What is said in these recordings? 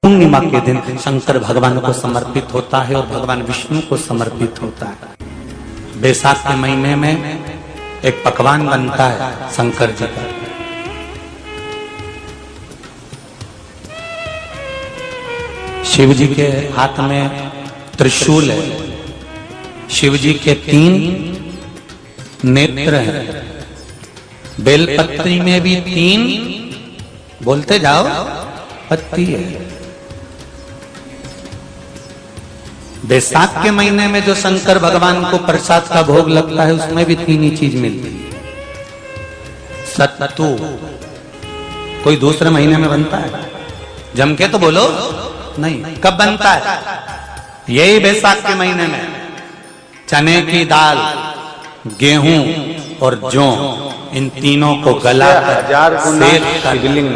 पूर्णिमा के दिन शंकर भगवान को समर्पित होता है और भगवान विष्णु को समर्पित होता है। बैसाख के महीने में एक पकवान बनता है शंकर जी का। शिव जी के हाथ में त्रिशूल है, शिव जी के 3 नेत्र हैं, बेलपत्री में भी 3 बोलते जाओ पत्ती है। बैसाख के महीने में जो शंकर भगवान को प्रसाद का भोग लगता है उसमें भी 3 ही चीज मिलती है। सत्तू कोई दूसरे महीने में बनता है, जम के तो बोलो नहीं, कब बनता है? यही बैसाख के महीने में। चने की दाल, गेहूं और जौ, इन तीनों को गलाकर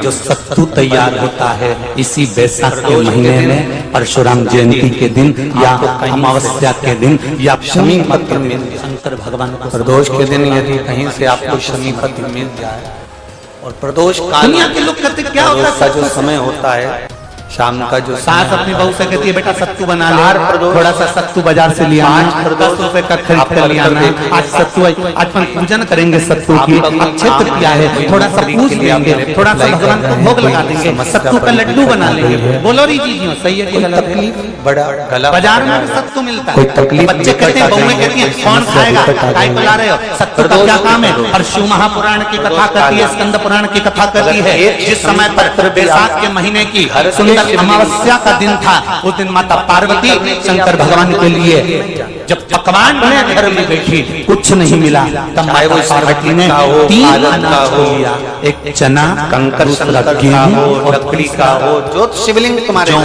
जो सत्तू तैयार होता है इसी बैसाख के महीने में परशुराम जयंती के दिन या अमावस्या के दिन या शमी पत्र में शंकर भगवान को प्रदोष के दिन यदि कहीं से आपको शमी पत्र मिल जाए और प्रदोष काल, दुनिया के लोग कहते क्या होता है, जो समय होता है शाम का, जो सास अपनी बहू से कहती है बेटा सत्तू बना ले, थोड़ा सा सत्तू बाजार से लिया, 10 रुपए का खरीद कर लिया, आज सत्तू, आज हम पूजन करेंगे सत्तू की, अक्षय तृतीया है, थोड़ा सा पूज लेंगे, थोड़ा सा भगवान को भोग लगा देंगे, सत्तू का लड्डू बना लेंगे। बोलो री जी सही है कि गलत? बड़ा गला बाजार में सत्तू मिलता है, बच्चे कहते हैं, बहुएं कहती हैं कौन खाएगा, काय पिला रहे हो, सत्तू का क्या काम है? और शिव महापुराण की कथा करती है, स्कंद पुराण की कथा करती है। जिस समय पर बैसाख के महीने की अमावस्या का दिन था, उस दिन माता पार्वती शंकर भगवान के लिए जब पकवान बने घर में बैठी, कुछ नहीं मिला, तब माता पार्वती ने 3 अनाज को लिया, एक चना, कंकर, गेहूं और लकड़ी का हो जो शिवलिंग तुम्हारे,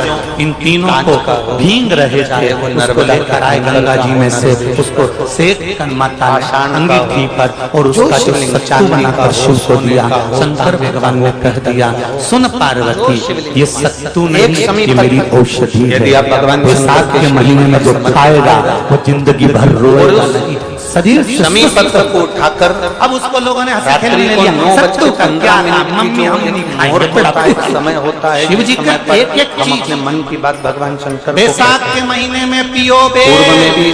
इन तीनों को भींग रहे थे, वो नर्मदा कराए गंगा जी में से उसको सेक कर माता अंगीठी पर और उसका जो सत्तू बनाकर शिव को दिया। शंकर भगवान ने कह दिया, सुन पार्वती, ये सत्तू नहीं, ये मेरी औषधि है। यदि आप भगवान बैसाख के महीने में जो खाएगा वो जिंदगी भर रोएगा नहीं। शरीर शमी पत्र को उठाकर, अब उसको लोगों ने हंसा खेल में लिया, सत्तू का क्या मम्मी हम नहीं खाएंगे। समय होता है शिव जी का एक चीज, अपने मन की बात भगवान शंकर बैसाख के महीने में पियो बेल, पूर्व में भी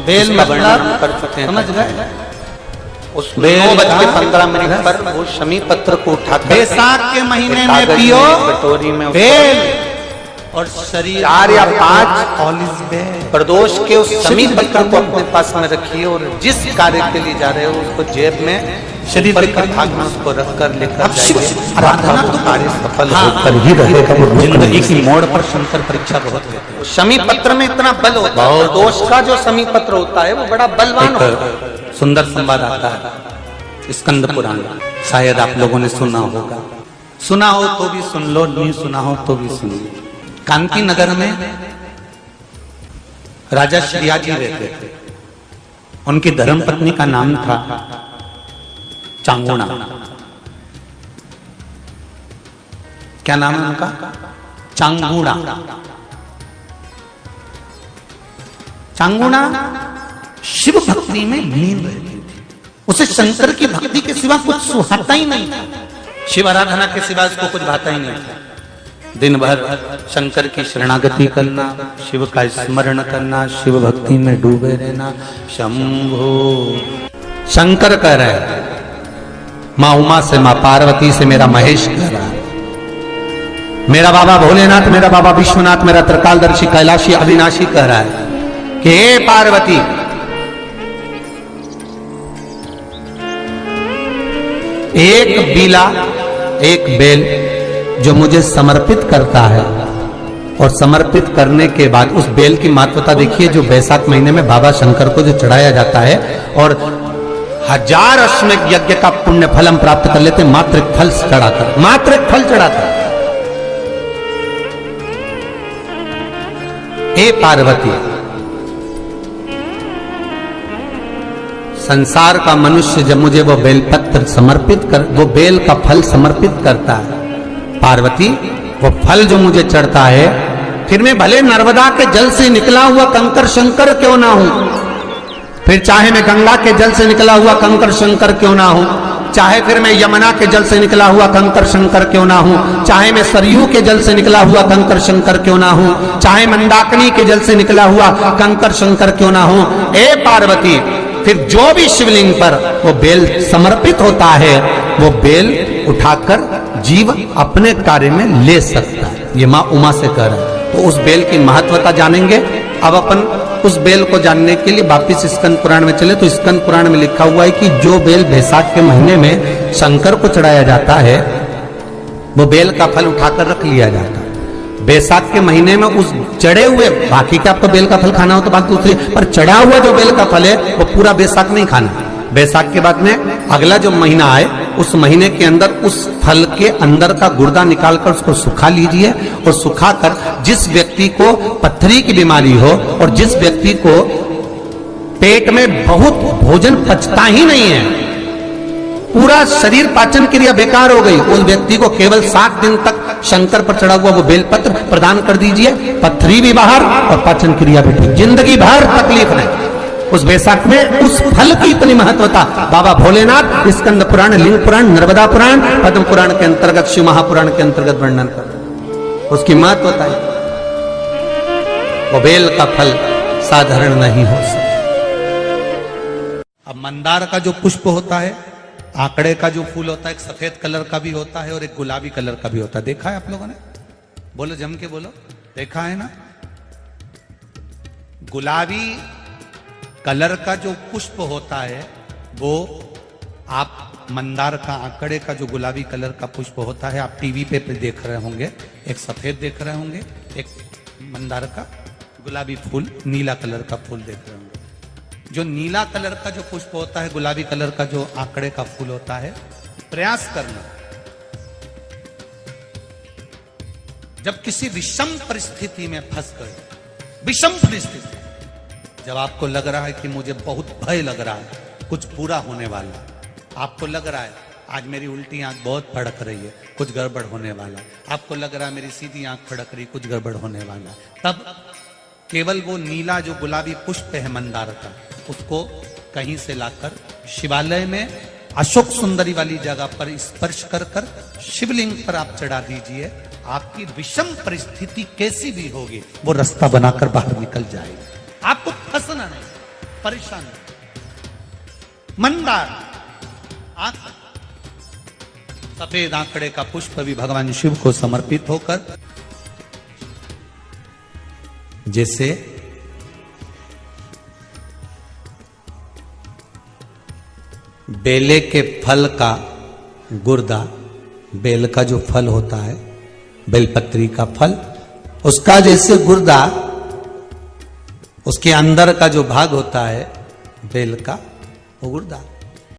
बेल का वर्णन कर चुके हैं, समझ गए? उस 9:15 पर वो शमी पत्र को उठाकर बैसाख के महीने में पियो कटोरी में बेल और शरीर 4 या 5 प्रदोष के उस शमी पत्र को अपने पास में रखिए और जिस कार्य के लिए जा रहे हो उसको जेब में शरीर के भाग में उसको रखकर लेकर जाइए। आराधना तो कार्य सफल होकर ही रहेगा। जिंदगी की मोड़ पर शंकर परीक्षा बहुत लेते हैं। शमी पत्र में इतना बल होता है, प्रदोष का जो शमी पत्र होता है वो बड़ा बलवान होता है। सुंदर संवाद आता है स्कंद पुराण, शायद आप लोगों ने सुना होगा, सुना हो तो भी सुन लो, नहीं सुना हो तो भी सुन लो। कांति नगर में राजा श्रियाजी रहते थे, उनकी धर्मपत्नी का नाम था चांगुणा। क्या नाम है उनका? चांगुणा। चांगुणा शिव भक्ति में लीन रहती थी, उसे शंकर की भक्ति के सिवा कुछ सुहाता ही नहीं था, शिव आराधना के सिवा उसको कुछ भाता ही नहीं था। दिन भर शंकर की शरणागति करना, शिव का स्मरण करना, शिव भक्ति में डूबे रहना। शंभो शंकर कह रहे, माँ उमा से, माँ पार्वती से मेरा महेश कह रहा है, मेरा बाबा भोलेनाथ, मेरा बाबा विश्वनाथ, मेरा त्रिकालदर्शी कैलाशी अविनाशी कह रहा है कि हे पार्वती, एक बीला, एक बेल जो मुझे समर्पित करता है और समर्पित करने के बाद उस बेल की महत्वता देखिए, जो बैसाख महीने में बाबा शंकर को जो चढ़ाया जाता है और 1000 अश्वमेध यज्ञ का पुण्य फल हम प्राप्त कर लेते, मात्र एक फल चढ़ाकर, मात्र एक फल चढ़ाकर। हे पार्वती, संसार का मनुष्य जब मुझे वो बेलपत्र समर्पित कर, वो बेल का फल समर्पित करता है, पार्वती वो फल जो मुझे चढ़ता है, फिर मैं भले नर्मदा के जल से निकला हुआ कंकर शंकर क्यों ना हूं, फिर चाहे मैं गंगा के जल से निकला हुआ कंकर शंकर क्यों ना हूं, चाहे फिर मैं यमुना के जल से निकला हुआ कंकर शंकर क्यों ना हूं, चाहे मैं सरयू के जल से निकला हुआ कंकर शंकर क्यों ना हूं, चाहे मंदाकिनी के जल से निकला हुआ कंकर शंकर क्यों ना हूं, ए पार्वती फिर जो भी शिवलिंग पर वो बेल समर्पित होता है वो बेल उठाकर जीव अपने कार्य में ले सकता है। ये माँ उमा से कह रहा है। तो उस बेल की महत्वता जानेंगे। अब अपन उस बेल को जानने के लिए वापिस स्कंद पुराण में चले तो स्कंद पुराण में लिखा हुआ है कि जो बेल बैसाख के महीने में शंकर को चढ़ाया जाता है वो बेल का फल उठाकर रख लिया जाता है। बैसाख के महीने में उस चढ़े हुए, बाकी का आपको बेल का फल खाना हो तो बात दूसरी, पर चढ़ा हुआ जो बेल का फल है वो पूरा बैसाख नहीं खाना। बैसाख के बाद में अगला जो महीना आए उस महीने के अंदर उस फल के अंदर का गुर्दा निकालकर उसको सुखा लीजिए और सुखाकर जिस व्यक्ति को पथरी की बीमारी हो और जिस व्यक्ति को पेट में बहुत भोजन पचता ही नहीं है, पूरा शरीर पाचन क्रिया बेकार हो गई, उस व्यक्ति को केवल 7 दिन तक शंकर पर चढ़ा हुआ वो बेलपत्र प्रदान कर दीजिए। पथरी भी बाहर और पाचन क्रिया भी ठीक, जिंदगी भर तकलीफ नहीं। उस बैसाख में उस फल की इतनी महत्वता बाबा भोलेनाथ स्कंद पुराण, लिंग पुराण, नर्मदा पुराण, पद्म पुराण के अंतर्गत, शिव महापुराण के अंतर्गत वर्णन कर उसकी महत्वता है। वो बेल का फल साधारण नहीं हो सकता। अब मंदार का जो पुष्प होता है, आंकड़े का जो फूल होता है, एक सफेद कलर का भी होता है और एक गुलाबी कलर का भी होता है। देखा है आप लोगों ने? बोलो, जम के बोलो, देखा है ना? गुलाबी कलर का जो पुष्प होता है वो आप मंदार का, आंकड़े का जो गुलाबी कलर का पुष्प होता है आप टीवी पे देख रहे होंगे। एक सफेद देख रहे होंगे, एक मंदार का गुलाबी फूल, नीला कलर का फूल देख रहे होंगे। जो नीला कलर का जो पुष्प होता है, गुलाबी कलर का जो आंकड़े का फूल होता है, प्रयास करना जब किसी विषम परिस्थिति में फंस गए, विषम परिस्थिति, जब आपको लग रहा है कि मुझे बहुत भय लग रहा है, कुछ बुरा होने वाला, आपको लग रहा है आज मेरी उल्टी आंख बहुत फड़क रही है, कुछ गड़बड़ होने वाला, आपको लग रहा है मेरी सीधी आंख फड़क रही, कुछ गड़बड़ होने वाला, तब केवल वो नीला जो गुलाबी पुष्प है मंदार का, उसको कहीं से लाकर शिवालय में अशोक सुंदरी वाली जगह पर स्पर्श कर कर शिवलिंग पर आप चढ़ा दीजिए। आपकी विषम परिस्थिति कैसी भी होगी वो रास्ता बनाकर बाहर निकल जाएगी। आपको फंसना नहीं, परेशान नहीं। मंदार आंख, सफेद आंकड़े का पुष्प भी भगवान शिव को समर्पित होकर, जैसे बेले के फल का गुर्दा, बेल का जो फल होता है, बेलपत्री का फल, उसका जैसे गुर्दा, उसके अंदर का जो भाग होता है बेल का, वो गुर्दा